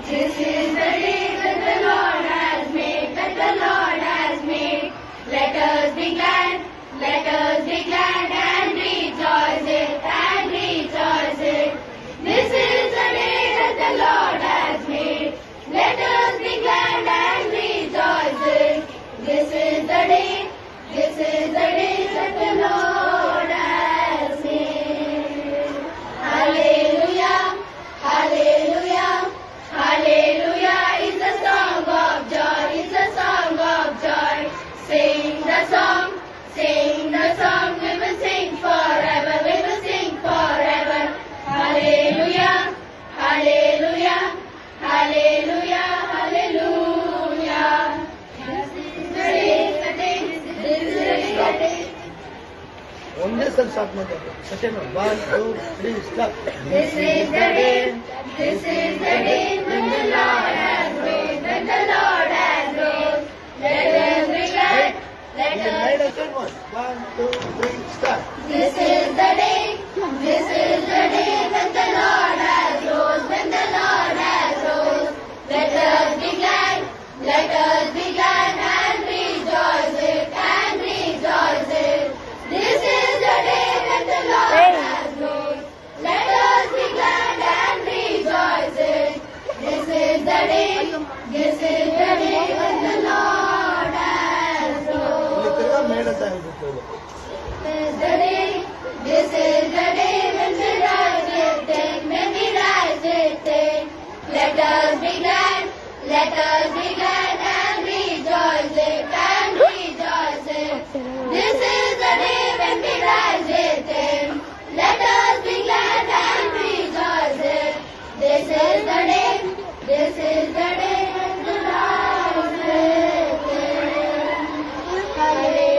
This is the day that the Lord has made, that the Lord has made. Let us be glad and rejoice it, and rejoice it. This is the day that the Lord has made. Let us be glad and rejoice it. This is the day that the Lord has made. Hallelujah, hallelujah, hallelujah is the song of joy, is the song of joy. Sing the song, we will sing forever, we will sing forever. Hallelujah, hallelujah, hallelujah, hallelujah. This is the day, this is the day. ಒಂದೇ ಸಲ start ಮಾಡ್ತಾರೆ second 1 2 3 start. This is the day when the Lord has made, when the Lord has made. Let us be glad, let us. 1 2 3 start. This is the day when the Lord has rose, when the Lord has rose. Let us be glad and rejoice it, and rejoice it. This is the day when the Lord has rose. Let us be glad and rejoice it. This is the day when the Lord has rose. ಇಲ್ಲಿ ತಿರ್ಗಾ ಮೇಡ ಅಂತ ಹೇಳ್ಬಿಟ್ಟು This is the day when we rise with Him, when we rise with Him. Let us be glad and rejoice it, and rejoice it. This is the day when we rise with Him. Let us be glad and rejoice it. This is the day when we rise with Him. Hallelujah.